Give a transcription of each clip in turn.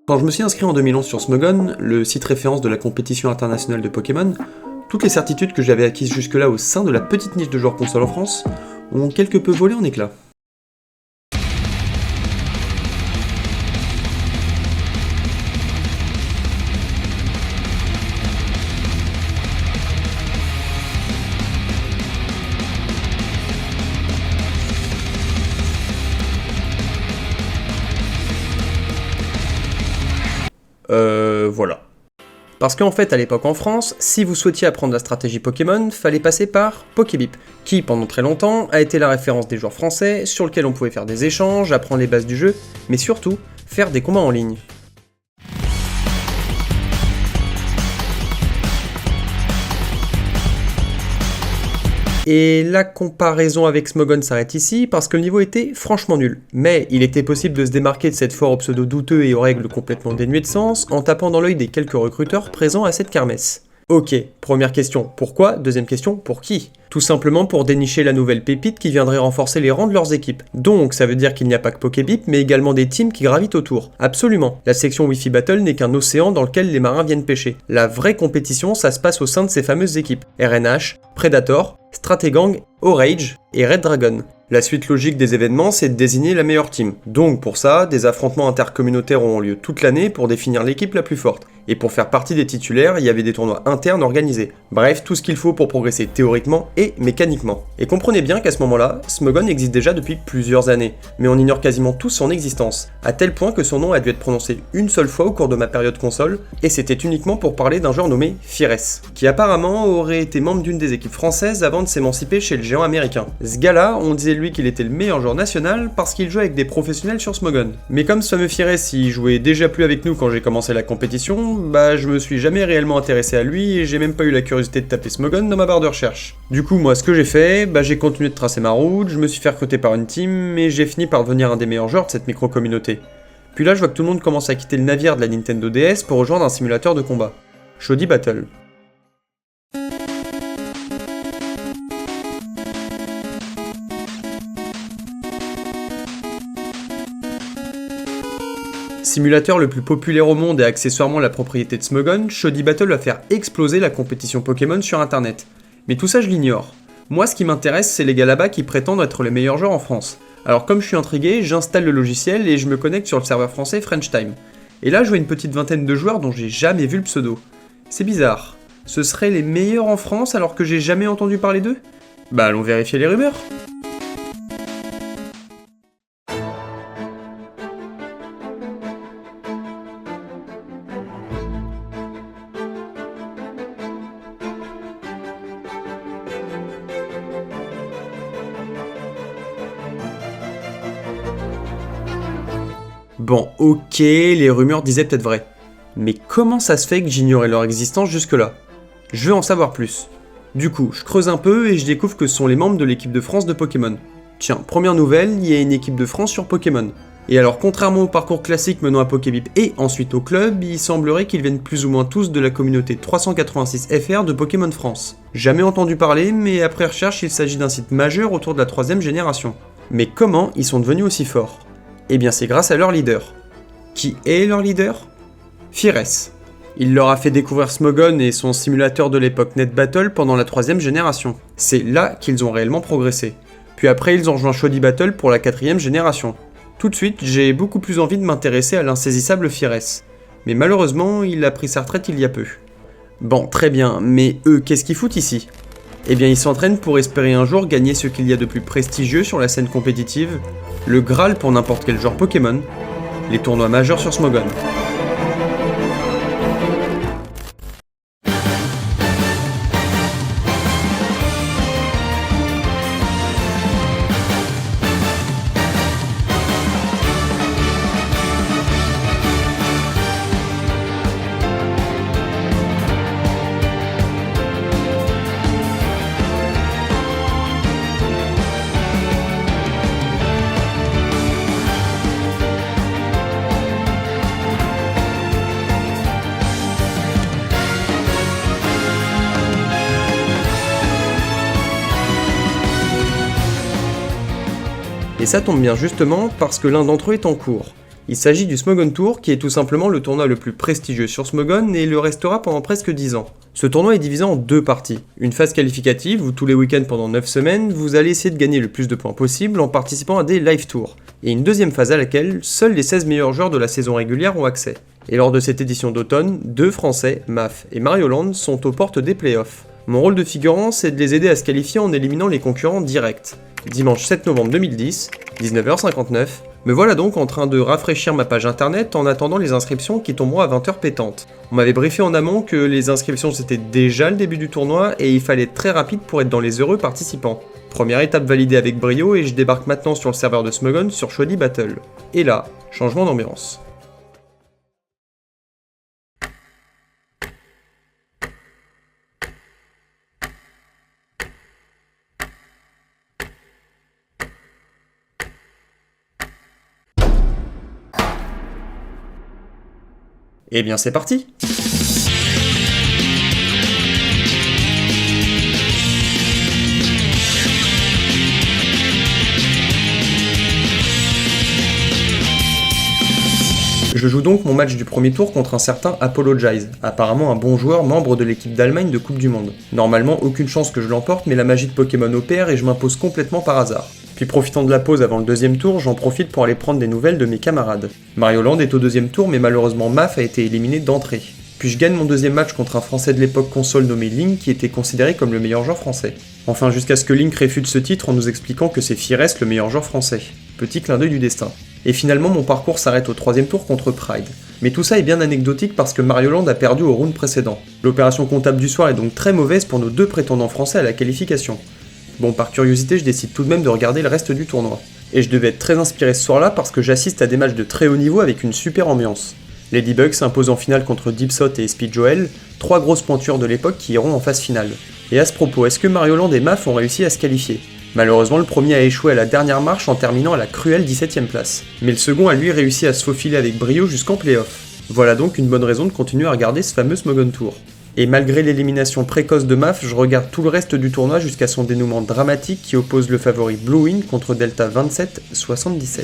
Quand je me suis inscrit en 2011 sur Smogon, le site référence de la compétition internationale de Pokémon, toutes les certitudes que j'avais acquises jusque-là au sein de la petite niche de joueurs console en France ont quelque peu volé en éclats. Voilà. Parce qu'en fait, à l'époque en France, si vous souhaitiez apprendre la stratégie Pokémon, fallait passer par Pokébip, qui pendant très longtemps a été la référence des joueurs français, sur lequel on pouvait faire des échanges, apprendre les bases du jeu, mais surtout, faire des combats en ligne. Et la comparaison avec Smogon s'arrête ici parce que le niveau était franchement nul. Mais il était possible de se démarquer de cette foire aux pseudo douteux et aux règles complètement dénuées de sens en tapant dans l'œil des quelques recruteurs présents à cette kermesse. Ok, première question, pourquoi? Deuxième question, pour qui? Tout simplement pour dénicher la nouvelle pépite qui viendrait renforcer les rangs de leurs équipes. Donc ça veut dire qu'il n'y a pas que Pokébip, mais également des teams qui gravitent autour. Absolument. La section Wi-Fi Battle n'est qu'un océan dans lequel les marins viennent pêcher. La vraie compétition, ça se passe au sein de ces fameuses équipes. RNH, Predator, Strategang, Orage et Red Dragon. La suite logique des événements, c'est de désigner la meilleure team. Donc pour ça, des affrontements intercommunautaires ont lieu toute l'année pour définir l'équipe la plus forte. Et pour faire partie des titulaires, il y avait des tournois internes organisés. Bref, tout ce qu'il faut pour progresser théoriquement et mécaniquement. Et comprenez bien qu'à ce moment-là, Smogon existe déjà depuis plusieurs années, mais on ignore quasiment tous son existence, à tel point que son nom a dû être prononcé une seule fois au cours de ma période console, et c'était uniquement pour parler d'un joueur nommé Fires, qui apparemment aurait été membre d'une des équipes françaises avant de s'émanciper chez le géant américain. Ce gars-là, on disait lui qu'il était le meilleur joueur national parce qu'il jouait avec des professionnels sur Smogon. Mais comme ce fameux Fires, il jouait déjà plus avec nous quand j'ai commencé la compétition, bah je me suis jamais réellement intéressé à lui et j'ai même pas eu la curiosité de taper Smogon dans ma barre de recherche. Du coup, moi ce que j'ai fait, bah j'ai continué de tracer ma route, je me suis fait recruter par une team et j'ai fini par devenir un des meilleurs joueurs de cette micro-communauté. Puis là je vois que tout le monde commence à quitter le navire de la Nintendo DS pour rejoindre un simulateur de combat. Shoddy Battle. Simulateur le plus populaire au monde et accessoirement la propriété de Smogon, Shoddy Battle va faire exploser la compétition Pokémon sur internet. Mais tout ça je l'ignore. Moi ce qui m'intéresse c'est les gars là-bas qui prétendent être les meilleurs joueurs en France. Alors comme je suis intrigué, j'installe le logiciel et je me connecte sur le serveur français French Time. Et là je vois une petite vingtaine de joueurs dont j'ai jamais vu le pseudo. C'est bizarre. Ce seraient les meilleurs en France alors que j'ai jamais entendu parler d'eux? Bah allons vérifier les rumeurs. Bon, ok, les rumeurs disaient peut-être vrai. Mais comment ça se fait que j'ignorais leur existence jusque-là? Je veux en savoir plus. Du coup, je creuse un peu et je découvre que ce sont les membres de l'équipe de France de Pokémon. Tiens, première nouvelle, il y a une équipe de France sur Pokémon. Et alors, contrairement au parcours classique menant à Pokébip et ensuite au club, il semblerait qu'ils viennent plus ou moins tous de la communauté 386 FR de Pokémon France. Jamais entendu parler, mais après recherche, il s'agit d'un site majeur autour de la 3ème génération. Mais comment ils sont devenus aussi forts? Eh bien c'est grâce à leur leader. Qui est leur leader? Fires. Il leur a fait découvrir Smogon et son simulateur de l'époque Net Battle pendant la 3ème génération. C'est là qu'ils ont réellement progressé. Puis après ils ont rejoint Shoddy Battle pour la 4ème génération. Tout de suite, j'ai beaucoup plus envie de m'intéresser à l'insaisissable Fires. Mais malheureusement, il a pris sa retraite il y a peu. Bon, très bien, mais eux, qu'est-ce qu'ils foutent ici? Eh bien ils s'entraînent pour espérer un jour gagner ce qu'il y a de plus prestigieux sur la scène compétitive, le Graal pour n'importe quel joueur Pokémon, les tournois majeurs sur Smogon. Et ça tombe bien justement parce que l'un d'entre eux est en cours. Il s'agit du Smogon Tour, qui est tout simplement le tournoi le plus prestigieux sur Smogon et le restera pendant presque 10 ans. Ce tournoi est divisé en 2 parties. Une phase qualificative où tous les week-ends pendant 9 semaines, vous allez essayer de gagner le plus de points possible en participant à des live tours. Et une deuxième phase à laquelle seuls les 16 meilleurs joueurs de la saison régulière ont accès. Et lors de cette édition d'automne, 2 Français, Maf et Mario Land, sont aux portes des playoffs. Mon rôle de figurant, c'est de les aider à se qualifier en éliminant les concurrents directs. Dimanche 7 novembre 2010, 19h59, me voilà donc en train de rafraîchir ma page internet en attendant les inscriptions qui tomberont à 20h pétantes. On m'avait briefé en amont que les inscriptions c'était déjà le début du tournoi et il fallait être très rapide pour être dans les heureux participants. Première étape validée avec brio et je débarque maintenant sur le serveur de Smogon sur Shoddy Battle. Et là, changement d'ambiance. Eh bien c'est parti! Je joue donc mon match du premier tour contre un certain Apologize, apparemment un bon joueur membre de l'équipe d'Allemagne de Coupe du Monde. Normalement aucune chance que je l'emporte mais la magie de Pokémon opère et je m'impose complètement par hasard. Puis profitant de la pause avant le deuxième tour, j'en profite pour aller prendre des nouvelles de mes camarades. Mario Land est au deuxième tour mais malheureusement Maf a été éliminé d'entrée. Puis je gagne mon deuxième match contre un français de l'époque console nommé Link qui était considéré comme le meilleur joueur français. Enfin jusqu'à ce que Link réfute ce titre en nous expliquant que c'est Fires le meilleur joueur français. Petit clin d'œil du destin. Et finalement mon parcours s'arrête au troisième tour contre Pride. Mais tout ça est bien anecdotique parce que Mario Land a perdu au round précédent. L'opération comptable du soir est donc très mauvaise pour nos 2 prétendants français à la qualification. Bon, par curiosité, je décide tout de même de regarder le reste du tournoi. Et je devais être très inspiré ce soir-là parce que j'assiste à des matchs de très haut niveau avec une super ambiance. Ladybug s'impose en finale contre Dipsot et Speed Joel, 3 grosses pointures de l'époque qui iront en phase finale. Et à ce propos, est-ce que Mario Land et Maf ont réussi à se qualifier ? Malheureusement, le premier a échoué à la dernière marche en terminant à la cruelle 17ème place. Mais le second a lui réussi à se faufiler avec brio jusqu'en play-off. Voilà donc une bonne raison de continuer à regarder ce fameux Smogon Tour. Et malgré l'élimination précoce de Maf, je regarde tout le reste du tournoi jusqu'à son dénouement dramatique qui oppose le favori Bluewind contre Delta 27-77.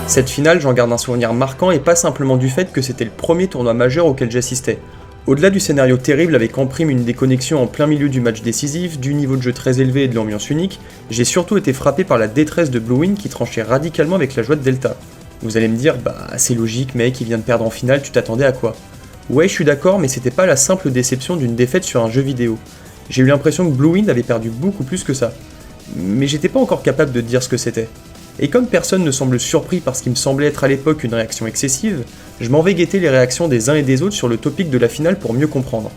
Cette finale, j'en garde un souvenir marquant et pas simplement du fait que c'était le premier tournoi majeur auquel j'assistais. Au-delà du scénario terrible avec en prime une déconnexion en plein milieu du match décisif, du niveau de jeu très élevé et de l'ambiance unique, j'ai surtout été frappé par la détresse de Bluewind qui tranchait radicalement avec la joie de Delta. Vous allez me dire, bah c'est logique mec, il vient de perdre en finale, tu t'attendais à quoi ? Ouais, je suis d'accord, mais c'était pas la simple déception d'une défaite sur un jeu vidéo. J'ai eu l'impression que Bluewind avait perdu beaucoup plus que ça. Mais j'étais pas encore capable de dire ce que c'était. Et comme personne ne semble surpris par ce qui me semblait être à l'époque une réaction excessive, je m'en vais guetter les réactions des uns et des autres sur le topic de la finale pour mieux comprendre.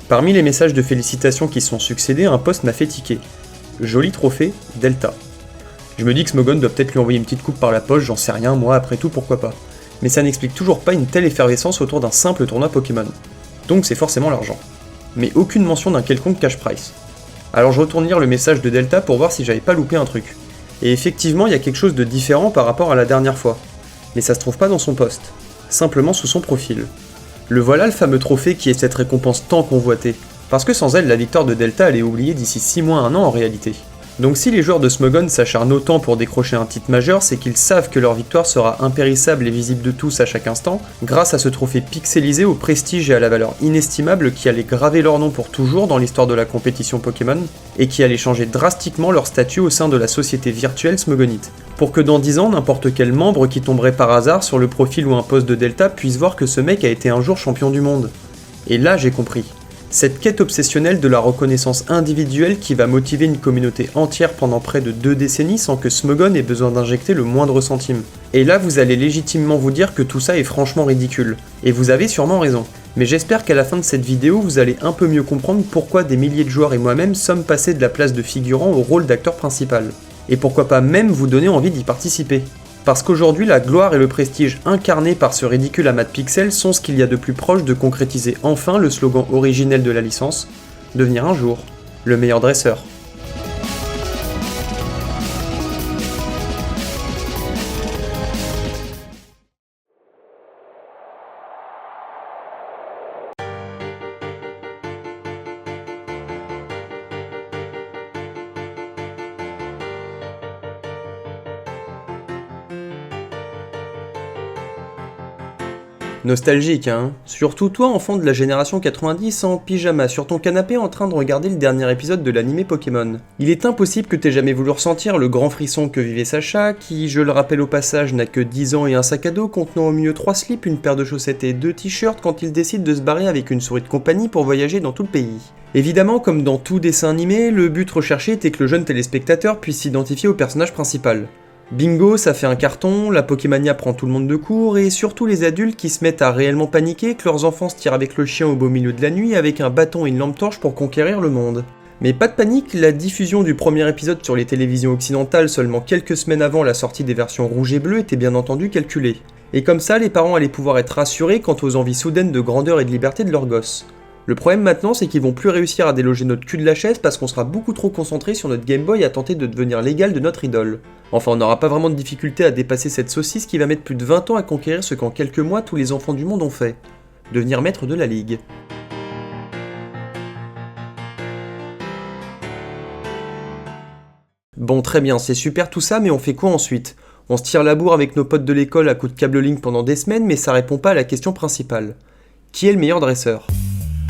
Parmi les messages de félicitations qui sont succédés, un post m'a fait tiquer. Joli trophée, Delta. Je me dis que Smogon doit peut-être lui envoyer une petite coupe par la poche, j'en sais rien, moi après tout pourquoi pas. Mais ça n'explique toujours pas une telle effervescence autour d'un simple tournoi Pokémon. Donc c'est forcément l'argent. Mais aucune mention d'un quelconque cash price. Alors je retourne lire le message de Delta pour voir si j'avais pas loupé un truc. Et effectivement, il y a quelque chose de différent par rapport à la dernière fois. Mais ça se trouve pas dans son post, simplement sous son profil. Le voilà le fameux trophée qui est cette récompense tant convoitée. Parce que sans elle, la victoire de Delta elle est oubliée d'ici 6 mois à 1 an en réalité. Donc si les joueurs de Smogon s'acharnent autant pour décrocher un titre majeur, c'est qu'ils savent que leur victoire sera impérissable et visible de tous à chaque instant, grâce à ce trophée pixelisé au prestige et à la valeur inestimable qui allait graver leur nom pour toujours dans l'histoire de la compétition Pokémon, et qui allait changer drastiquement leur statut au sein de la société virtuelle Smogonite. Pour que dans 10 ans, n'importe quel membre qui tomberait par hasard sur le profil ou un post de Delta puisse voir que ce mec a été un jour champion du monde. Et là j'ai compris. Cette quête obsessionnelle de la reconnaissance individuelle qui va motiver une communauté entière pendant près de 2 décennies sans que Smogon ait besoin d'injecter le moindre centime. Et là vous allez légitimement vous dire que tout ça est franchement ridicule. Et vous avez sûrement raison. Mais j'espère qu'à la fin de cette vidéo vous allez un peu mieux comprendre pourquoi des milliers de joueurs et moi-même sommes passés de la place de figurant au rôle d'acteur principal. Et pourquoi pas même vous donner envie d'y participer. Parce qu'aujourd'hui, la gloire et le prestige incarnés par ce ridicule amas de pixels sont ce qu'il y a de plus proche de concrétiser enfin le slogan originel de la licence, devenir un jour le meilleur dresseur. Nostalgique, hein? Surtout toi, enfant de la génération 90, en pyjama sur ton canapé en train de regarder le dernier épisode de l'animé Pokémon. Il est impossible que t'aies jamais voulu ressentir le grand frisson que vivait Sacha, qui, je le rappelle au passage, n'a que 10 ans et un sac à dos contenant au mieux 3 slips, une paire de chaussettes et 2 t-shirts quand il décide de se barrer avec une souris de compagnie pour voyager dans tout le pays. Évidemment, comme dans tout dessin animé, le but recherché était que le jeune téléspectateur puisse s'identifier au personnage principal. Bingo, ça fait un carton, la Pokémania prend tout le monde de court, et surtout les adultes qui se mettent à réellement paniquer que leurs enfants se tirent avec le chien au beau milieu de la nuit avec un bâton et une lampe torche pour conquérir le monde. Mais pas de panique, la diffusion du premier épisode sur les télévisions occidentales seulement quelques semaines avant la sortie des versions rouge et bleu était bien entendu calculée. Et comme ça, les parents allaient pouvoir être rassurés quant aux envies soudaines de grandeur et de liberté de leurs gosses. Le problème maintenant, c'est qu'ils vont plus réussir à déloger notre cul de la chaise parce qu'on sera beaucoup trop concentré sur notre Game Boy à tenter de devenir l'égal de notre idole. Enfin, on n'aura pas vraiment de difficulté à dépasser cette saucisse qui va mettre plus de 20 ans à conquérir ce qu'en quelques mois tous les enfants du monde ont fait. Devenir maître de la ligue. Bon, très bien, c'est super tout ça, mais on fait quoi ensuite? On se tire la bourre avec nos potes de l'école à coups de câble ligne pendant des semaines, mais ça répond pas à la question principale. Qui est le meilleur dresseur?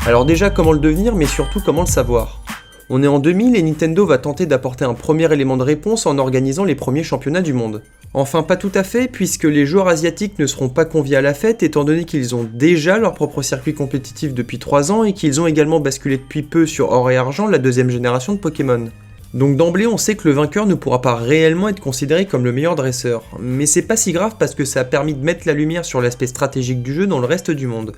Alors déjà, comment le devenir, mais surtout comment le savoir? On est en 2000 et Nintendo va tenter d'apporter un premier élément de réponse en organisant les premiers championnats du monde. Enfin, pas tout à fait, puisque les joueurs asiatiques ne seront pas conviés à la fête étant donné qu'ils ont déjà leur propre circuit compétitif depuis 3 ans et qu'ils ont également basculé depuis peu sur Or et Argent, la deuxième génération de Pokémon. Donc d'emblée, on sait que le vainqueur ne pourra pas réellement être considéré comme le meilleur dresseur. Mais c'est pas si grave parce que ça a permis de mettre la lumière sur l'aspect stratégique du jeu dans le reste du monde.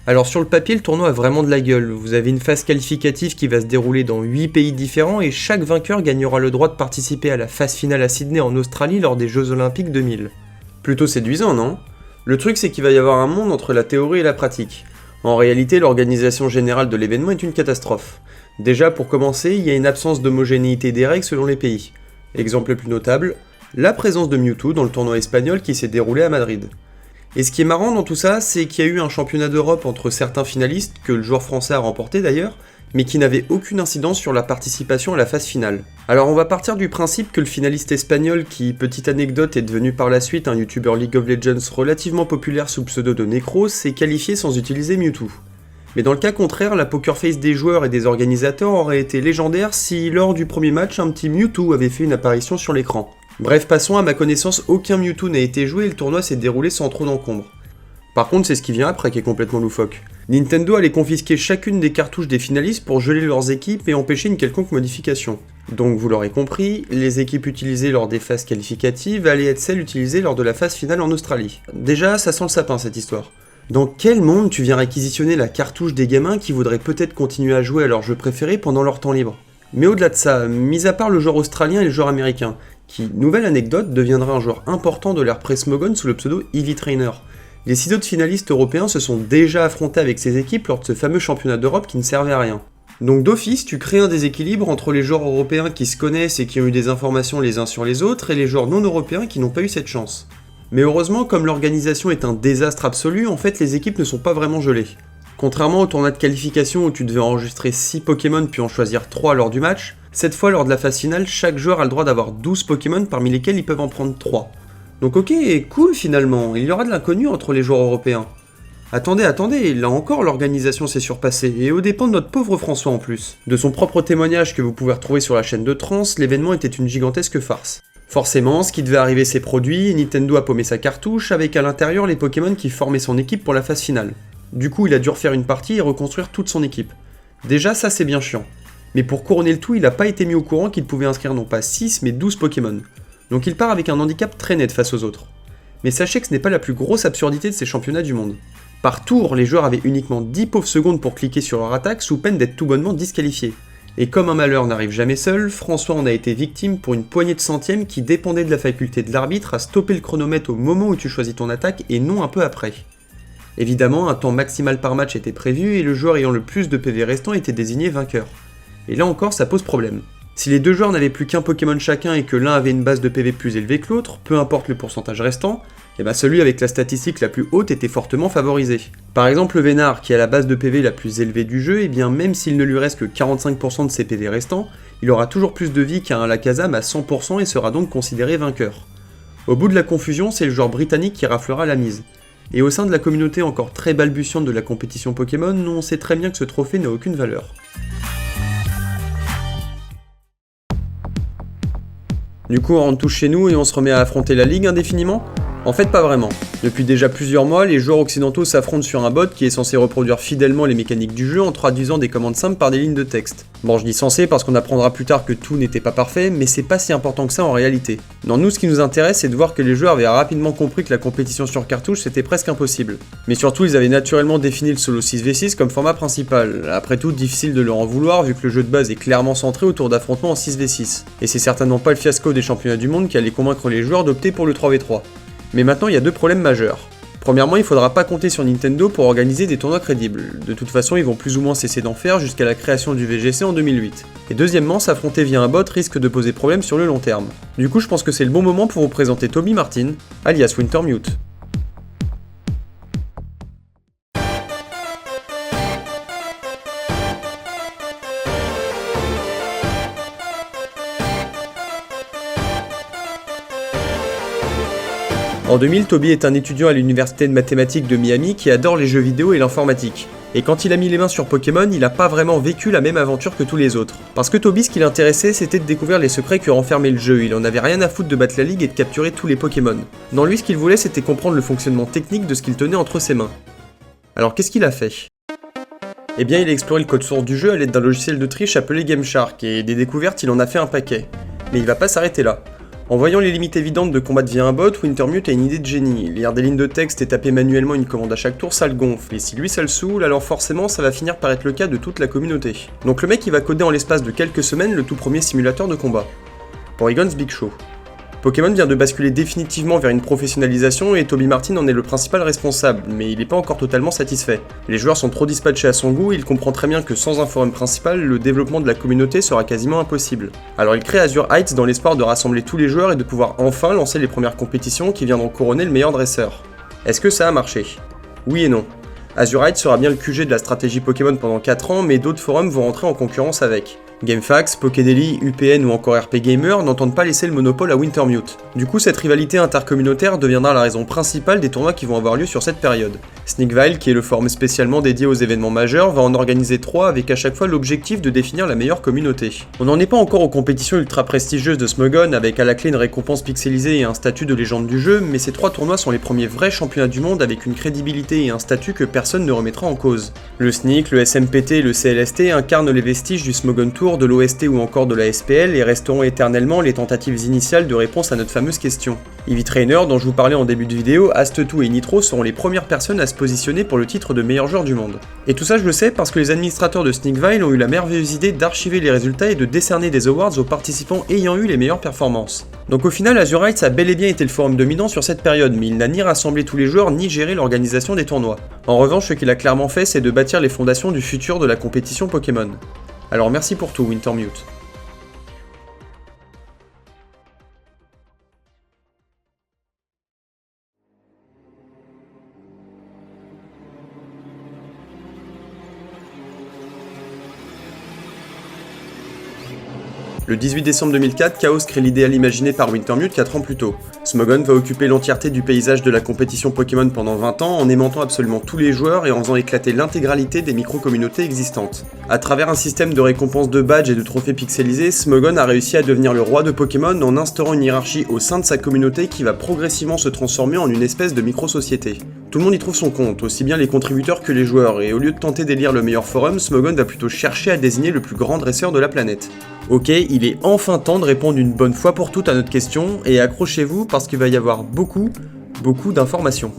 Alors sur le papier, le tournoi a vraiment de la gueule. Vous avez une phase qualificative qui va se dérouler dans 8 pays différents et chaque vainqueur gagnera le droit de participer à la phase finale à Sydney en Australie lors des Jeux Olympiques 2000. Plutôt séduisant, non? Le truc, c'est qu'il va y avoir un monde entre la théorie et la pratique. En réalité, l'organisation générale de l'événement est une catastrophe. Déjà, pour commencer, il y a une absence d'homogénéité des règles selon les pays. Exemple le plus notable, la présence de Mewtwo dans le tournoi espagnol qui s'est déroulé à Madrid. Et ce qui est marrant dans tout ça, c'est qu'il y a eu un championnat d'Europe entre certains finalistes, que le joueur français a remporté d'ailleurs, mais qui n'avait aucune incidence sur la participation à la phase finale. Alors on va partir du principe que le finaliste espagnol, qui, petite anecdote, est devenu par la suite un youtubeur League of Legends relativement populaire sous le pseudo de Necro, s'est qualifié sans utiliser Mewtwo. Mais dans le cas contraire, la poker face des joueurs et des organisateurs aurait été légendaire si, lors du premier match, un petit Mewtwo avait fait une apparition sur l'écran. Bref, passons, à ma connaissance, aucun Mewtwo n'a été joué et le tournoi s'est déroulé sans trop d'encombre. Par contre, c'est ce qui vient après qui est complètement loufoque. Nintendo allait confisquer chacune des cartouches des finalistes pour geler leurs équipes et empêcher une quelconque modification. Donc vous l'aurez compris, les équipes utilisées lors des phases qualificatives allaient être celles utilisées lors de la phase finale en Australie. Déjà, ça sent le sapin cette histoire. Dans quel monde tu viens réquisitionner la cartouche des gamins qui voudraient peut-être continuer à jouer à leur jeu préféré pendant leur temps libre? Mais au-delà de ça, mis à part le joueur australien et le joueur américain, qui, nouvelle anecdote, deviendra un joueur important de l'ère Pressmogon sous le pseudo Eevee Trainer. Les 6 autres finalistes européens se sont déjà affrontés avec ces équipes lors de ce fameux championnat d'Europe qui ne servait à rien. Donc d'office, tu crées un déséquilibre entre les joueurs européens qui se connaissent et qui ont eu des informations les uns sur les autres et les joueurs non européens qui n'ont pas eu cette chance. Mais heureusement, comme l'organisation est un désastre absolu, en fait les équipes ne sont pas vraiment gelées. Contrairement au tournoi de qualification où tu devais enregistrer 6 Pokémon puis en choisir 3 lors du match, cette fois lors de la phase finale, chaque joueur a le droit d'avoir 12 Pokémon parmi lesquels ils peuvent en prendre 3. Donc ok, cool finalement, il y aura de l'inconnu entre les joueurs européens. Attendez, là encore l'organisation s'est surpassée, et aux dépens de notre pauvre François en plus. De son propre témoignage que vous pouvez retrouver sur la chaîne de Trans, l'événement était une gigantesque farce. Forcément, ce qui devait arriver s'est produit, et Nintendo a paumé sa cartouche avec à l'intérieur les Pokémon qui formaient son équipe pour la phase finale. Du coup, il a dû refaire une partie et reconstruire toute son équipe. Déjà, ça c'est bien chiant. Mais pour couronner le tout, il n'a pas été mis au courant qu'il pouvait inscrire non pas 6 mais 12 Pokémon. Donc il part avec un handicap très net face aux autres. Mais sachez que ce n'est pas la plus grosse absurdité de ces championnats du monde. Par tour, les joueurs avaient uniquement 10 pauvres secondes pour cliquer sur leur attaque sous peine d'être tout bonnement disqualifiés. Et comme un malheur n'arrive jamais seul, François en a été victime pour une poignée de centièmes qui dépendait de la faculté de l'arbitre à stopper le chronomètre au moment où tu choisis ton attaque et non un peu après. Évidemment, un temps maximal par match était prévu et le joueur ayant le plus de PV restant était désigné vainqueur. Et là encore, ça pose problème. Si les deux joueurs n'avaient plus qu'un Pokémon chacun et que l'un avait une base de PV plus élevée que l'autre, peu importe le pourcentage restant, et ben celui avec la statistique la plus haute était fortement favorisé. Par exemple le Vénard, qui a la base de PV la plus élevée du jeu, et bien même s'il ne lui reste que 45% de ses PV restants, il aura toujours plus de vie qu'un Alakazam à 100% et sera donc considéré vainqueur. Au bout de la confusion, c'est le joueur britannique qui raflera la mise. Et au sein de la communauté encore très balbutiante de la compétition Pokémon, on sait très bien que ce trophée n'a aucune valeur. Du coup on rentre tous chez nous et on se remet à affronter la ligue indéfiniment ? En fait pas vraiment. Depuis déjà plusieurs mois, les joueurs occidentaux s'affrontent sur un bot qui est censé reproduire fidèlement les mécaniques du jeu en traduisant des commandes simples par des lignes de texte. Bon, je dis censé parce qu'on apprendra plus tard que tout n'était pas parfait, mais c'est pas si important que ça en réalité. Non, nous ce qui nous intéresse c'est de voir que les joueurs avaient rapidement compris que la compétition sur cartouche c'était presque impossible. Mais surtout ils avaient naturellement défini le solo 6v6 comme format principal. Après tout, difficile de leur en vouloir vu que le jeu de base est clairement centré autour d'affrontements en 6v6. Et c'est certainement pas le fiasco des championnats du monde qui allait convaincre les joueurs d'opter pour le 3v3. Mais maintenant il y a deux problèmes majeurs. Premièrement, il faudra pas compter sur Nintendo pour organiser des tournois crédibles. De toute façon, ils vont plus ou moins cesser d'en faire jusqu'à la création du VGC en 2008. Et deuxièmement, s'affronter via un bot risque de poser problème sur le long terme. Du coup, je pense que c'est le bon moment pour vous présenter Toby Martin, alias Wintermute. En 2000, Toby est un étudiant à l'université de mathématiques de Miami qui adore les jeux vidéo et l'informatique. Et quand il a mis les mains sur Pokémon, il n'a pas vraiment vécu la même aventure que tous les autres. Parce que Toby, ce qui l'intéressait, c'était de découvrir les secrets que renfermait le jeu, il en avait rien à foutre de battre la ligue et de capturer tous les Pokémon. Dans lui, ce qu'il voulait, c'était comprendre le fonctionnement technique de ce qu'il tenait entre ses mains. Alors qu'est-ce qu'il a fait ? Eh bien, il a exploré le code source du jeu à l'aide d'un logiciel de triche appelé GameShark, et des découvertes, il en a fait un paquet. Mais il va pas s'arrêter là. En voyant les limites évidentes de combattre via un bot, Wintermute a une idée de génie. Lire des lignes de texte et taper manuellement une commande à chaque tour, ça le gonfle. Et si lui ça le saoule, alors forcément ça va finir par être le cas de toute la communauté. Donc le mec il va coder en l'espace de quelques semaines le tout premier simulateur de combat. Porygon's Big Show. Pokémon vient de basculer définitivement vers une professionnalisation et Toby Martin en est le principal responsable, mais il n'est pas encore totalement satisfait. Les joueurs sont trop dispatchés à son goût et il comprend très bien que sans un forum principal, le développement de la communauté sera quasiment impossible. Alors il crée Azure Heights dans l'espoir de rassembler tous les joueurs et de pouvoir enfin lancer les premières compétitions qui viendront couronner le meilleur dresseur. Est-ce que ça a marché ? Oui et non. Azure Heights sera bien le QG de la stratégie Pokémon pendant 4 ans, mais d'autres forums vont rentrer en concurrence avec. GameFAQs, Pokédaily, UPN ou encore RP Gamer n'entendent pas laisser le monopole à Wintermute. Du coup, cette rivalité intercommunautaire deviendra la raison principale des tournois qui vont avoir lieu sur cette période. Sneakville, qui est le forum spécialement dédié aux événements majeurs, va en organiser 3 avec à chaque fois l'objectif de définir la meilleure communauté. On n'en est pas encore aux compétitions ultra prestigieuses de Smogon avec à la clé une récompense pixelisée et un statut de légende du jeu, mais ces 3 tournois sont les premiers vrais championnats du monde avec une crédibilité et un statut que personne ne remettra en cause. Le SNIC, le SMPT et le CLST incarnent les vestiges du Smogon Tour, de l'OST ou encore de la SPL et resteront éternellement les tentatives initiales de réponse à notre fameuse question. Eevee Trainer, dont je vous parlais en début de vidéo, Ast2 et Nitro seront les premières personnes à se positionner pour le titre de meilleur joueur du monde. Et tout ça je le sais parce que les administrateurs de Sneakville ont eu la merveilleuse idée d'archiver les résultats et de décerner des awards aux participants ayant eu les meilleures performances. Donc au final, Azure Heights a bel et bien été le forum dominant sur cette période, mais il n'a ni rassemblé tous les joueurs ni géré l'organisation des tournois. En revanche, ce qu'il a clairement fait, c'est de bâtir les fondations du futur de la compétition Pokémon. Alors merci pour tout, Wintermute. Le 18 décembre 2004, Chaos crée l'idéal imaginé par Wintermute 4 ans plus tôt. Smogon va occuper l'entièreté du paysage de la compétition Pokémon pendant 20 ans en aimantant absolument tous les joueurs et en faisant éclater l'intégralité des micro-communautés existantes. À travers un système de récompenses de badges et de trophées pixelisés, Smogon a réussi à devenir le roi de Pokémon en instaurant une hiérarchie au sein de sa communauté qui va progressivement se transformer en une espèce de micro-société. Tout le monde y trouve son compte, aussi bien les contributeurs que les joueurs, et au lieu de tenter d'élire le meilleur forum, Smogon va plutôt chercher à désigner le plus grand dresseur de la planète. Ok, il est enfin temps de répondre une bonne fois pour toutes à notre question, et accrochez-vous parce qu'il va y avoir beaucoup d'informations.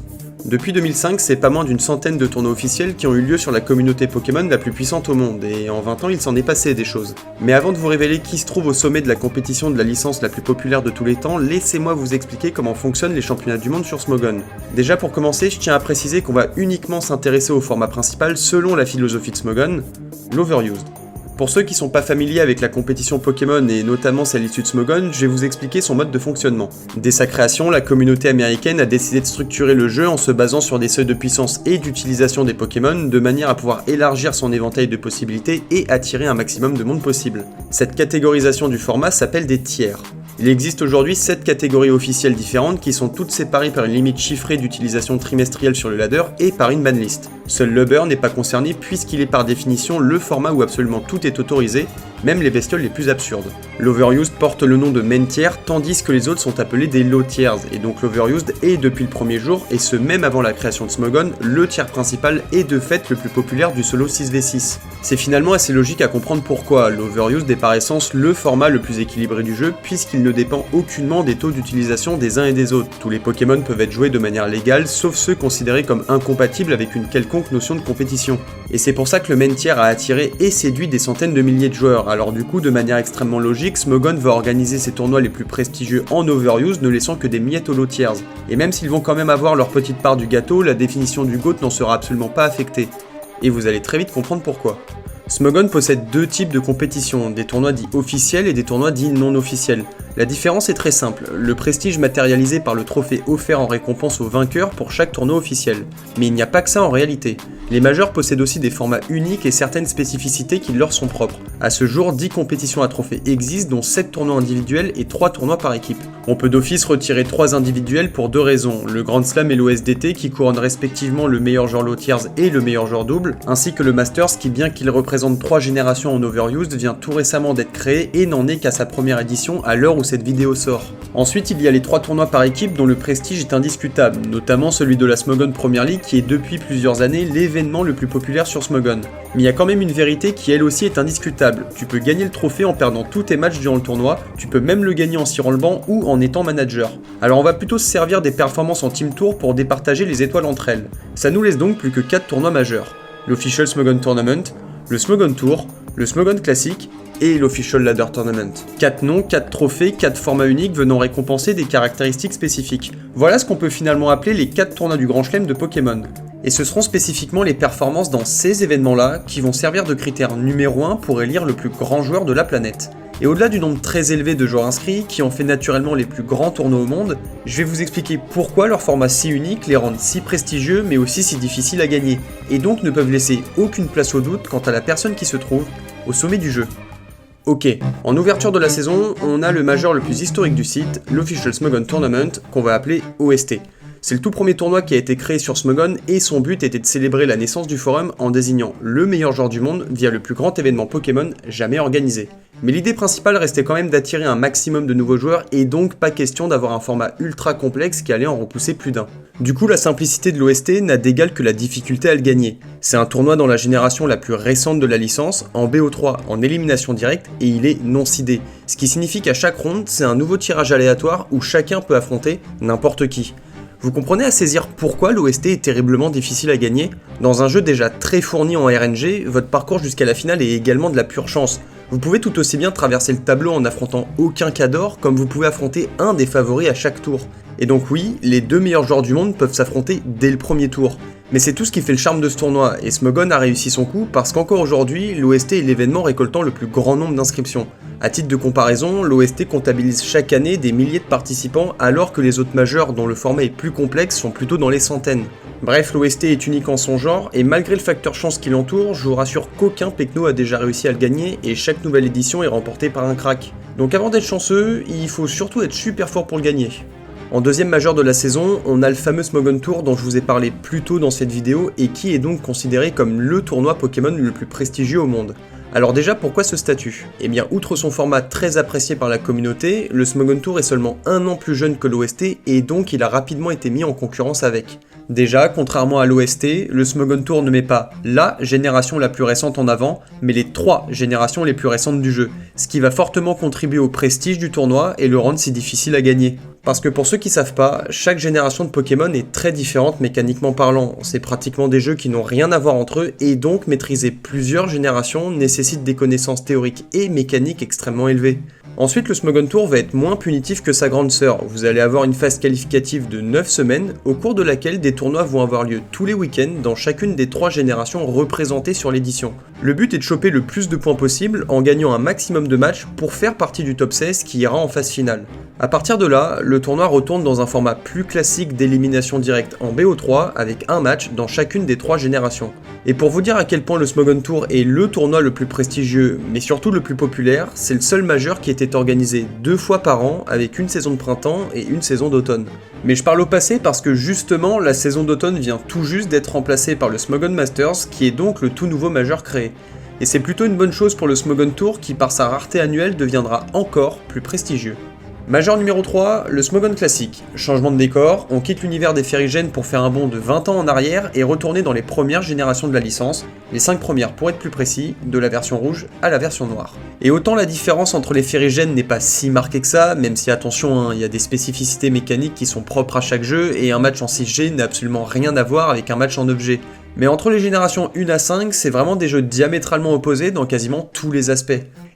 Depuis 2005, c'est pas moins d'une centaine de tournois officiels qui ont eu lieu sur la communauté Pokémon la plus puissante au monde, et en 20 ans il s'en est passé des choses. Mais avant de vous révéler qui se trouve au sommet de la compétition de la licence la plus populaire de tous les temps, laissez-moi vous expliquer comment fonctionnent les championnats du monde sur Smogon. Déjà pour commencer, je tiens à préciser qu'on va uniquement s'intéresser au format principal selon la philosophie de Smogon, l'Overused. Pour ceux qui sont pas familiers avec la compétition Pokémon et notamment celle issue de Smogon, je vais vous expliquer son mode de fonctionnement. Dès sa création, la communauté américaine a décidé de structurer le jeu en se basant sur des seuils de puissance et d'utilisation des Pokémon de manière à pouvoir élargir son éventail de possibilités et attirer un maximum de monde possible. Cette catégorisation du format s'appelle des tiers. Il existe aujourd'hui 7 catégories officielles différentes qui sont toutes séparées par une limite chiffrée d'utilisation trimestrielle sur le ladder et par une banlist. Seul l'Uber n'est pas concerné puisqu'il est par définition le format où absolument tout est autorisé, même les bestioles les plus absurdes. L'Overused porte le nom de main tier tandis que les autres sont appelés des low tiers, et donc l'Overused est depuis le premier jour, et ce même avant la création de Smogon, le tiers principal et de fait le plus populaire du solo 6v6. C'est finalement assez logique à comprendre pourquoi, l'Overused est par essence le format le plus équilibré du jeu puisqu'il ne dépend aucunement des taux d'utilisation des uns et des autres. Tous les Pokémon peuvent être joués de manière légale, sauf ceux considérés comme incompatibles avec une quelconque notion de compétition. Et c'est pour ça que le main tier a attiré et séduit des centaines de milliers de joueurs. Alors du coup, de manière extrêmement logique, Smogon va organiser ses tournois les plus prestigieux en Overused, ne laissant que des miettes aux low tiers. Et même s'ils vont quand même avoir leur petite part du gâteau, la définition du GOAT n'en sera absolument pas affectée. Et vous allez très vite comprendre pourquoi. Smogon possède deux types de compétitions, des tournois dits officiels et des tournois dits non officiels. La différence est très simple, le prestige matérialisé par le trophée offert en récompense aux vainqueurs pour chaque tournoi officiel. Mais il n'y a pas que ça en réalité. Les majors possèdent aussi des formats uniques et certaines spécificités qui leur sont propres. À ce jour, 10 compétitions à trophée existent, dont 7 tournois individuels et 3 tournois par équipe. On peut d'office retirer 3 individuels pour 2 raisons, le Grand Slam et l'OSDT qui couronnent respectivement le meilleur joueur low tiers et le meilleur joueur double, ainsi que le Masters qui, bien qu'il représente 3 générations en Overused, vient tout récemment d'être créé et n'en est qu'à sa première édition à l'heure où cette vidéo sort. Ensuite, il y a les 3 tournois par équipe dont le prestige est indiscutable, notamment celui de la Smogon Premier League qui est depuis plusieurs années l'événement le plus populaire sur Smogon. Mais il y a quand même une vérité qui elle aussi est indiscutable, tu peux gagner le trophée en perdant tous tes matchs durant le tournoi, tu peux même le gagner en cirant le banc ou en étant manager. Alors on va plutôt se servir des performances en team tour pour départager les étoiles entre elles. Ça nous laisse donc plus que 4 tournois majeurs. L'Official Smogon Tournament, le Smogon Tour, le Smogon Classic et l'Official Ladder Tournament. 4 noms, 4 trophées, 4 formats uniques venant récompenser des caractéristiques spécifiques. Voilà ce qu'on peut finalement appeler les 4 tournois du Grand Chelem de Pokémon. Et ce seront spécifiquement les performances dans ces événements-là qui vont servir de critère numéro 1 pour élire le plus grand joueur de la planète. Et au-delà du nombre très élevé de joueurs inscrits, qui en fait naturellement les plus grands tournois au monde, je vais vous expliquer pourquoi leur format si unique les rend si prestigieux mais aussi si difficiles à gagner, et donc ne peuvent laisser aucune place au doute quant à la personne qui se trouve au sommet du jeu. Ok, en ouverture de la saison, on a le major le plus historique du site, l'Official Smogon Tournament, qu'on va appeler OST. C'est le tout premier tournoi qui a été créé sur Smogon et son but était de célébrer la naissance du forum en désignant le meilleur joueur du monde via le plus grand événement Pokémon jamais organisé. Mais l'idée principale restait quand même d'attirer un maximum de nouveaux joueurs et donc pas question d'avoir un format ultra complexe qui allait en repousser plus d'un. Du coup, la simplicité de l'OST n'a d'égal que la difficulté à le gagner. C'est un tournoi dans la génération la plus récente de la licence, en BO3, en élimination directe, et il est non seedé. Ce qui signifie qu'à chaque ronde, c'est un nouveau tirage aléatoire où chacun peut affronter n'importe qui. Vous comprenez à saisir pourquoi l'OST est terriblement difficile à gagner? Dans un jeu déjà très fourni en RNG, votre parcours jusqu'à la finale est également de la pure chance. Vous pouvez tout aussi bien traverser le tableau en n'affrontant aucun cador comme vous pouvez affronter un des favoris à chaque tour. Et donc oui, les 2 meilleurs joueurs du monde peuvent s'affronter dès le premier tour. Mais c'est tout ce qui fait le charme de ce tournoi, et Smogon a réussi son coup parce qu'encore aujourd'hui, l'OST est l'événement récoltant le plus grand nombre d'inscriptions. A titre de comparaison, l'OST comptabilise chaque année des milliers de participants alors que les autres majeurs dont le format est plus complexe sont plutôt dans les centaines. Bref, l'OST est unique en son genre, et malgré le facteur chance qui l'entoure, je vous rassure qu'aucun Pecno a déjà réussi à le gagner, et chaque nouvelle édition est remportée par un crack. Donc avant d'être chanceux, il faut surtout être super fort pour le gagner. En deuxième majeur de la saison, on a le fameux Smogon Tour dont je vous ai parlé plus tôt dans cette vidéo, et qui est donc considéré comme le tournoi Pokémon le plus prestigieux au monde. Alors déjà, pourquoi ce statut? Eh bien, outre son format très apprécié par la communauté, le Smogon Tour est seulement 1 an plus jeune que l'OST, et donc il a rapidement été mis en concurrence avec. Déjà, contrairement à l'OST, le Smogon Tour ne met pas la génération la plus récente en avant, mais les 3 générations les plus récentes du jeu, ce qui va fortement contribuer au prestige du tournoi et le rendre si difficile à gagner. Parce que pour ceux qui savent pas, chaque génération de Pokémon est très différente mécaniquement parlant. C'est pratiquement des jeux qui n'ont rien à voir entre eux et donc maîtriser plusieurs générations nécessite des connaissances théoriques et mécaniques extrêmement élevées. Ensuite, le Smogon Tour va être moins punitif que sa grande sœur. Vous allez avoir une phase qualificative de 9 semaines, au cours de laquelle des tournois vont avoir lieu tous les week-ends dans chacune des 3 générations représentées sur l'édition. Le but est de choper le plus de points possible en gagnant un maximum de matchs pour faire partie du top 16 qui ira en phase finale. A partir de là, le tournoi retourne dans un format plus classique d'élimination directe en BO3 avec un match dans chacune des 3 générations. Et pour vous dire à quel point le Smogon Tour est le tournoi le plus prestigieux, mais surtout le plus populaire, c'est le seul majeur qui était organisé 2 fois par an avec une saison de printemps et une saison d'automne. Mais je parle au passé parce que justement la saison d'automne vient tout juste d'être remplacée par le Smogon Masters qui est donc le tout nouveau majeur créé. Et c'est plutôt une bonne chose pour le Smogon Tour qui par sa rareté annuelle deviendra encore plus prestigieux. Major numéro 3, le Smogon classique. Changement de décor, on quitte l'univers des Férigènes pour faire un bond de 20 ans en arrière et retourner dans les premières générations de la licence, les 5 premières pour être plus précis, de la version rouge à la version noire. Et autant la différence entre les Férigènes n'est pas si marquée que ça, même si attention, il y a des spécificités mécaniques qui sont propres à chaque jeu et un match en 6G n'a absolument rien à voir avec un match en objet. Mais entre les générations 1 à 5, c'est vraiment des jeux diamétralement opposés dans quasiment tous les aspects.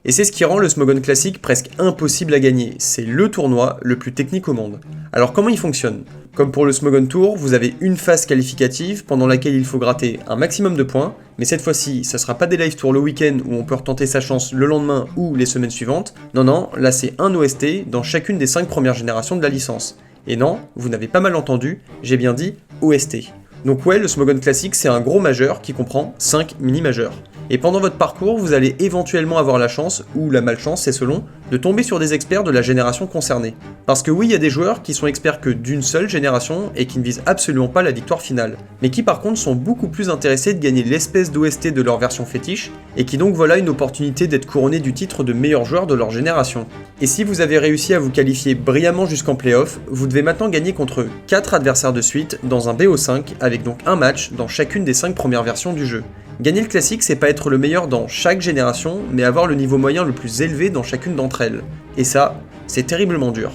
Et c'est ce qui rend le Smogon classique presque impossible à gagner, c'est le tournoi le plus technique au monde. Alors comment il fonctionne ? Comme pour le Smogon Tour, vous avez une phase qualificative pendant laquelle il faut gratter un maximum de points, mais cette fois-ci, ça sera pas des live tours le week-end où on peut retenter sa chance le lendemain ou les semaines suivantes, non, là c'est un OST dans chacune des 5 premières générations de la licence. Et non, vous n'avez pas mal entendu, j'ai bien dit OST. Donc ouais, le Smogon classique c'est un gros majeur qui comprend 5 mini-majeurs. Et pendant votre parcours, vous allez éventuellement avoir la chance, ou la malchance, c'est selon, de tomber sur des experts de la génération concernée. Parce que oui, il y a des joueurs qui sont experts que d'une seule génération et qui ne visent absolument pas la victoire finale, mais qui par contre sont beaucoup plus intéressés de gagner l'espèce d'OST de leur version fétiche, et qui donc voilà une opportunité d'être couronnés du titre de meilleur joueur de leur génération. Et si vous avez réussi à vous qualifier brillamment jusqu'en playoff, vous devez maintenant gagner contre 4 adversaires de suite dans un BO5, avec donc un match dans chacune des 5 premières versions du jeu. Gagner le classique, c'est pas être le meilleur dans chaque génération, mais avoir le niveau moyen le plus élevé dans chacune d'entre elles. Et ça, c'est terriblement dur.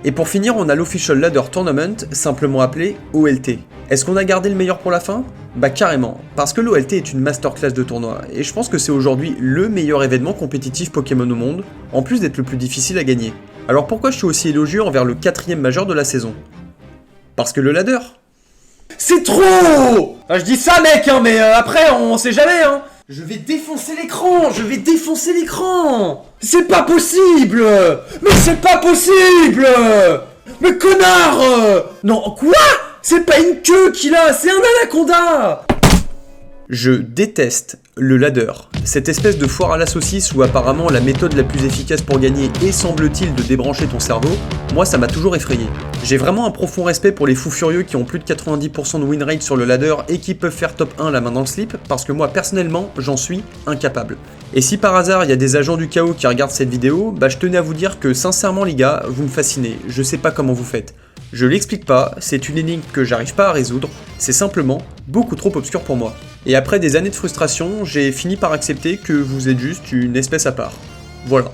Et pour finir, on a l'Official Ladder Tournament, simplement appelé OLT. Est-ce qu'on a gardé le meilleur pour la fin ? Bah carrément, parce que l'OLT est une masterclass de tournoi, et je pense que c'est aujourd'hui le meilleur événement compétitif Pokémon au monde, en plus d'être le plus difficile à gagner. Alors pourquoi je suis aussi élogieux envers le 4ème majeur de la saison ? Parce que le ladder. C'est trop! Enfin, je dis ça mec, hein, mais après on sait jamais, hein. Je vais défoncer l'écran! C'est pas possible! Mais c'est pas possible! Mais connard! Non, quoi? C'est pas une queue qu'il a, c'est un anaconda! Je déteste le ladder. Cette espèce de foire à la saucisse où apparemment la méthode la plus efficace pour gagner est semble-t-il de débrancher ton cerveau, moi ça m'a toujours effrayé. J'ai vraiment un profond respect pour les fous furieux qui ont plus de 90% de win rate sur le ladder et qui peuvent faire top 1 la main dans le slip, parce que moi personnellement j'en suis incapable. Et si par hasard il y a des agents du chaos qui regardent cette vidéo, bah je tenais à vous dire que sincèrement les gars, vous me fascinez, je sais pas comment vous faites. Je l'explique pas, c'est une énigme que j'arrive pas à résoudre, c'est simplement beaucoup trop obscur pour moi. Et après des années de frustration, j'ai fini par accepter que vous êtes juste une espèce à part. Voilà.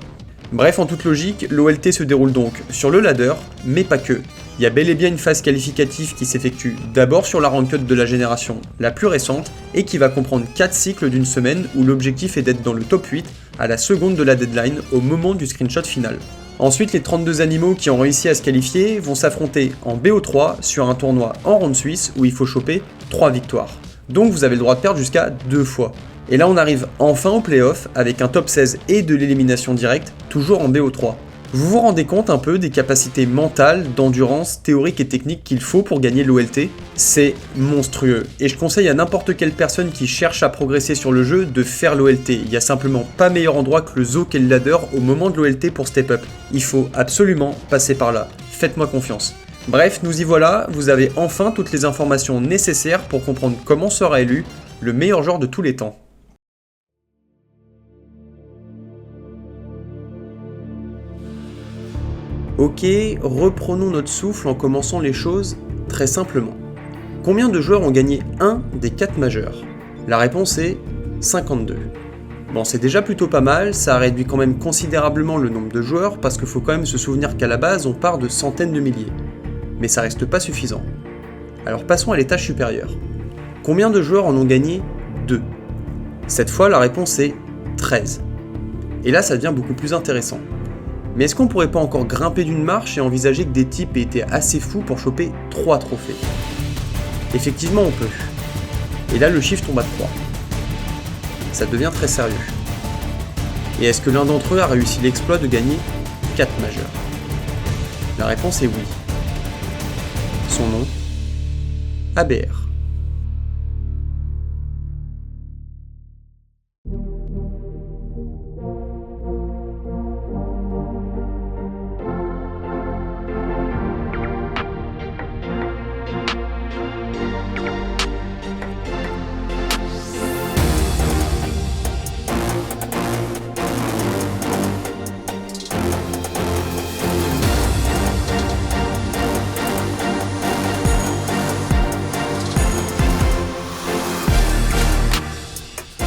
Bref, en toute logique, l'OLT se déroule donc sur le ladder, mais pas que. Il y a bel et bien une phase qualificative qui s'effectue d'abord sur la ranked de la génération la plus récente et qui va comprendre 4 cycles d'une semaine où l'objectif est d'être dans le top 8 à la seconde de la deadline au moment du screenshot final. Ensuite, les 32 animaux qui ont réussi à se qualifier vont s'affronter en BO3 sur un tournoi en ronde suisse où il faut choper 3 victoires. Donc vous avez le droit de perdre jusqu'à 2 fois. Et là on arrive enfin au playoff avec un top 16 et de l'élimination directe, toujours en BO3. Vous vous rendez compte un peu des capacités mentales, d'endurance, théorique et technique qu'il faut pour gagner l'OLT ? C'est monstrueux. Et je conseille à n'importe quelle personne qui cherche à progresser sur le jeu de faire l'OLT. Il n'y a simplement pas meilleur endroit que le zoo qu'est le ladder au moment de l'OLT pour step up. Il faut absolument passer par là. Faites-moi confiance. Bref, nous y voilà, vous avez enfin toutes les informations nécessaires pour comprendre comment sera élu le meilleur joueur de tous les temps. Ok, reprenons notre souffle en commençant les choses très simplement. Combien de joueurs ont gagné un des 4 majeurs ? La réponse est 52. Bon, c'est déjà plutôt pas mal, ça réduit quand même considérablement le nombre de joueurs, parce qu'il faut quand même se souvenir qu'à la base, on part de centaines de milliers. Mais ça reste pas suffisant. Alors passons à l'étage supérieur. Combien de joueurs en ont gagné 2 ? Cette fois, la réponse est 13. Et là, ça devient beaucoup plus intéressant. Mais est-ce qu'on pourrait pas encore grimper d'une marche et envisager que des types aient été assez fous pour choper 3 trophées ? Effectivement, on peut. Et là, le chiffre tombe à 3. Ça devient très sérieux. Et est-ce que l'un d'entre eux a réussi l'exploit de gagner 4 majeurs ? La réponse est oui. Son nom ? ABR.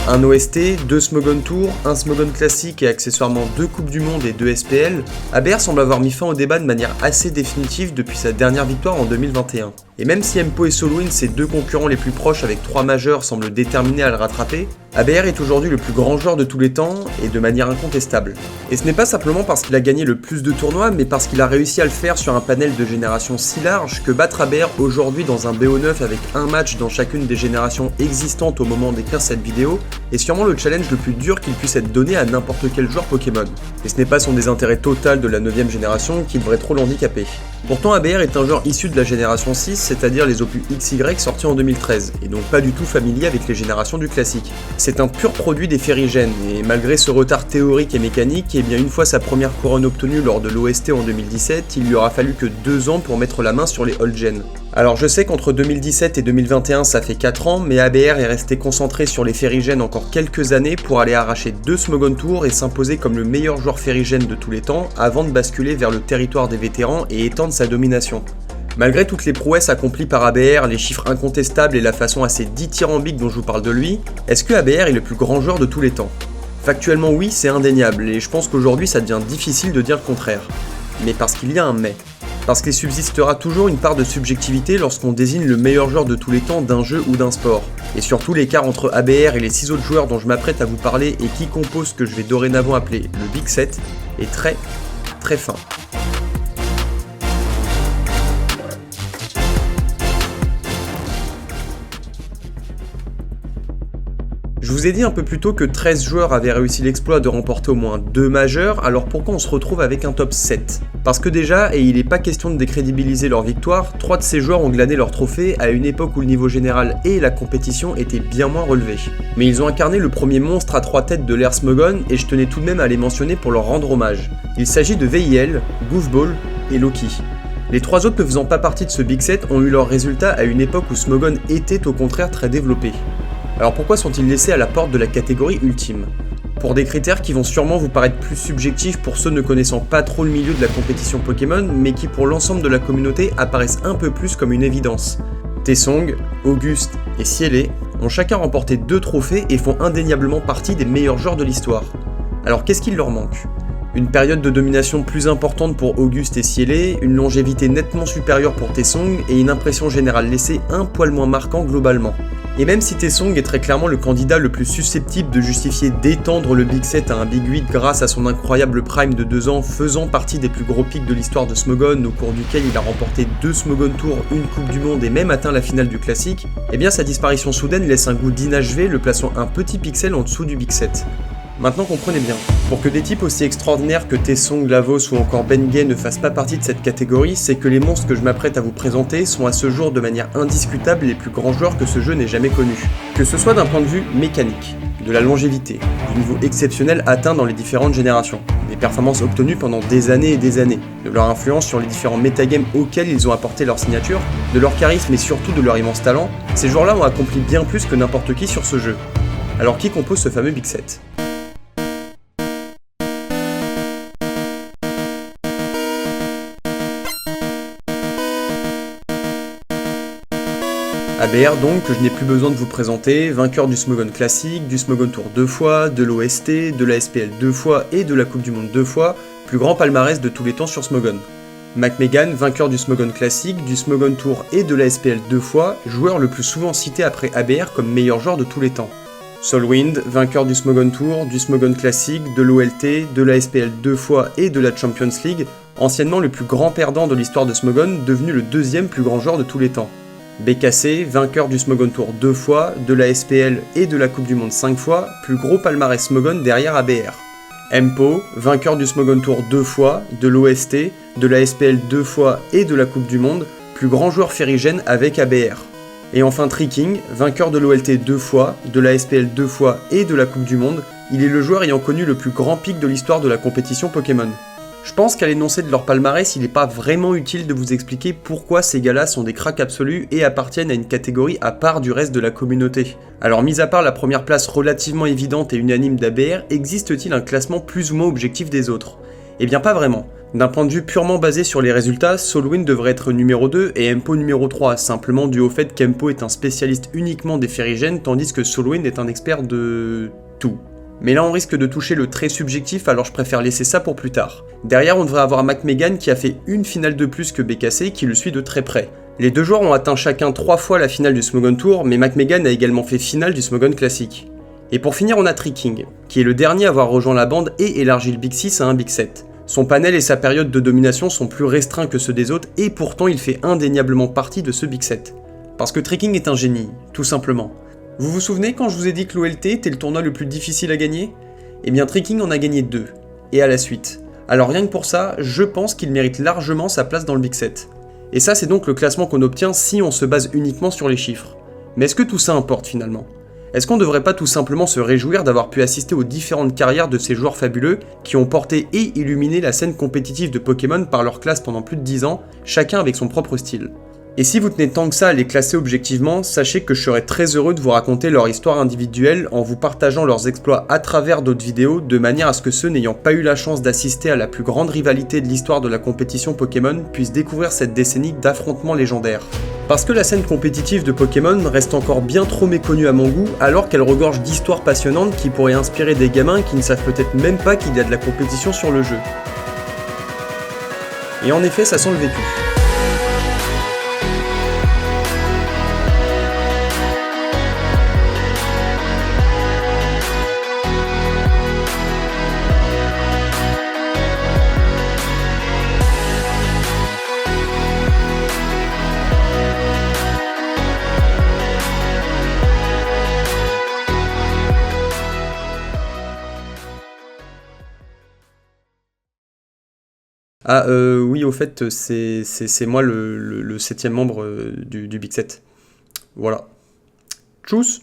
Un OST, 2 Smogon Tour, 1 Smogon classique et accessoirement 2 Coupes du Monde et 2 SPL, ABR semble avoir mis fin au débat de manière assez définitive depuis sa dernière victoire en 2021. Et même si Empo et Solwyn, ses 2 concurrents les plus proches avec 3 majeurs, semblent déterminés à le rattraper, ABR est aujourd'hui le plus grand joueur de tous les temps et de manière incontestable. Et ce n'est pas simplement parce qu'il a gagné le plus de tournois, mais parce qu'il a réussi à le faire sur un panel de générations si large que battre ABR aujourd'hui dans un BO9 avec un match dans chacune des générations existantes au moment d'écrire cette vidéo est sûrement le challenge le plus dur qu'il puisse être donné à n'importe quel joueur Pokémon. Et ce n'est pas son désintérêt total de la 9ème génération qui devrait trop l'handicaper. Pourtant ABR est un joueur issu de la génération 6, c'est-à-dire les opus XY sortis en 2013, et donc pas du tout familier avec les générations du classique. C'est un pur produit des Ferrygènes, et malgré ce retard théorique et mécanique, et bien une fois sa première couronne obtenue lors de l'OST en 2017, il lui aura fallu que 2 ans pour mettre la main sur les Old Gen. Alors je sais qu'entre 2017 et 2021 ça fait 4 ans, mais ABR est resté concentré sur les Ferrygènes encore quelques années pour aller arracher 2 Smogon Tour et s'imposer comme le meilleur joueur Ferrygène de tous les temps, avant de basculer vers le territoire des vétérans et étendre sa domination. Malgré toutes les prouesses accomplies par ABR, les chiffres incontestables et la façon assez dithyrambique dont je vous parle de lui, est-ce que ABR est le plus grand joueur de tous les temps ? Factuellement oui, c'est indéniable, et je pense qu'aujourd'hui ça devient difficile de dire le contraire. Mais parce qu'il y a un mais. Parce qu'il subsistera toujours une part de subjectivité lorsqu'on désigne le meilleur joueur de tous les temps d'un jeu ou d'un sport. Et surtout l'écart entre ABR et les 6 autres joueurs dont je m'apprête à vous parler et qui composent ce que je vais dorénavant appeler le Big 7 est très, très fin. Je vous ai dit un peu plus tôt que 13 joueurs avaient réussi l'exploit de remporter au moins 2 majeurs, alors pourquoi on se retrouve avec un top 7 ? Parce que déjà, et il n'est pas question de décrédibiliser leur victoire, 3 de ces joueurs ont glané leur trophée à une époque où le niveau général et la compétition étaient bien moins relevés. Mais ils ont incarné le premier monstre à 3 têtes de l'ère Smogon et je tenais tout de même à les mentionner pour leur rendre hommage. Il s'agit de VIL, Goofball et Loki. Les 3 autres ne faisant pas partie de ce Big 7 ont eu leurs résultats à une époque où Smogon était au contraire très développé. Alors pourquoi sont-ils laissés à la porte de la catégorie ultime ? Pour des critères qui vont sûrement vous paraître plus subjectifs pour ceux ne connaissant pas trop le milieu de la compétition Pokémon, mais qui pour l'ensemble de la communauté apparaissent un peu plus comme une évidence. T-Song, Auguste et Cielé ont chacun remporté 2 trophées et font indéniablement partie des meilleurs joueurs de l'histoire. Alors qu'est-ce qu'il leur manque ? Une période de domination plus importante pour Auguste et Cielé, une longévité nettement supérieure pour T-Song et une impression générale laissée un poil moins marquant globalement. Et même si T-Song est très clairement le candidat le plus susceptible de justifier d'étendre le Big 7 à un Big 8 grâce à son incroyable prime de 2 ans faisant partie des plus gros pics de l'histoire de Smogon au cours duquel il a remporté 2 Smogon Tour, une Coupe du Monde et même atteint la finale du classique, eh bien sa disparition soudaine laisse un goût d'inachevé le plaçant un petit pixel en dessous du Big 7. Maintenant comprenez bien, pour que des types aussi extraordinaires que T-Song, Lavos ou encore Bengay ne fassent pas partie de cette catégorie, c'est que les monstres que je m'apprête à vous présenter sont à ce jour de manière indiscutable les plus grands joueurs que ce jeu n'ait jamais connus. Que ce soit d'un point de vue mécanique, de la longévité, du niveau exceptionnel atteint dans les différentes générations, des performances obtenues pendant des années, de leur influence sur les différents metagames auxquels ils ont apporté leur signature, de leur charisme et surtout de leur immense talent, ces joueurs-là ont accompli bien plus que n'importe qui sur ce jeu. Alors qui compose ce fameux Big 7 ? ABR donc, que je n'ai plus besoin de vous présenter, vainqueur du Smogon Classic, du Smogon Tour 2 fois, de l'OST, de la SPL 2 fois et de la Coupe du Monde 2 fois, plus grand palmarès de tous les temps sur Smogon. McMegan, vainqueur du Smogon Classic, du Smogon Tour et de la SPL 2 fois, joueur le plus souvent cité après ABR comme meilleur joueur de tous les temps. Solwind, vainqueur du Smogon Tour, du Smogon Classic, de l'OLT, de la SPL 2 fois et de la Champions League, anciennement le plus grand perdant de l'histoire de Smogon, devenu le deuxième plus grand joueur de tous les temps. BKC, vainqueur du Smogon Tour 2 fois, de la SPL et de la Coupe du Monde 5 fois, plus gros palmarès Smogon derrière ABR. Mpo, vainqueur du Smogon Tour 2 fois, de l'OST, de la SPL 2 fois et de la Coupe du Monde, plus grand joueur ferrigène avec ABR. Et enfin Tricking, vainqueur de l'OLT 2 fois, de la SPL 2 fois et de la Coupe du Monde, il est le joueur ayant connu le plus grand pic de l'histoire de la compétition Pokémon. Je pense qu'à l'énoncé de leur palmarès, il n'est pas vraiment utile de vous expliquer pourquoi ces gars-là sont des cracks absolus et appartiennent à une catégorie à part du reste de la communauté. Alors mis à part la première place relativement évidente et unanime d'ABR, existe-t-il un classement plus ou moins objectif des autres? Eh bien pas vraiment. D'un point de vue purement basé sur les résultats, Solwind devrait être numéro 2 et Mpo numéro 3, simplement dû au fait qu'Mpo est un spécialiste uniquement des ferrigènes tandis que Solwind est un expert de... tout. Mais là on risque de toucher le très subjectif, alors je préfère laisser ça pour plus tard. Derrière on devrait avoir McMegan qui a fait une finale de plus que BKC qui le suit de très près. Les deux joueurs ont atteint chacun 3 fois la finale du Smogon Tour, mais McMegan a également fait finale du Smogon Classic. Et pour finir on a Tricking, qui est le dernier à avoir rejoint la bande et élargi le Big 6 à un Big 7. Son panel et sa période de domination sont plus restreints que ceux des autres et pourtant il fait indéniablement partie de ce Big 7. Parce que Tricking est un génie, tout simplement. Vous vous souvenez quand je vous ai dit que l'OLT était le tournoi le plus difficile à gagner? Eh bien Tricking en a gagné 2, et à la suite. Alors rien que pour ça, je pense qu'il mérite largement sa place dans le Big 7. Et ça c'est donc le classement qu'on obtient si on se base uniquement sur les chiffres. Mais est-ce que tout ça importe finalement? Est-ce qu'on ne devrait pas tout simplement se réjouir d'avoir pu assister aux différentes carrières de ces joueurs fabuleux qui ont porté et illuminé la scène compétitive de Pokémon par leur classe pendant plus de 10 ans, chacun avec son propre style? Et si vous tenez tant que ça à les classer objectivement, sachez que je serais très heureux de vous raconter leur histoire individuelle en vous partageant leurs exploits à travers d'autres vidéos, de manière à ce que ceux n'ayant pas eu la chance d'assister à la plus grande rivalité de l'histoire de la compétition Pokémon puissent découvrir cette décennie d'affrontements légendaires. Parce que la scène compétitive de Pokémon reste encore bien trop méconnue à mon goût, alors qu'elle regorge d'histoires passionnantes qui pourraient inspirer des gamins qui ne savent peut-être même pas qu'il y a de la compétition sur le jeu. Et en effet, ça sent le vécu. Oui, au fait, c'est moi le 7ème membre du Big 7. Voilà. Tchuss!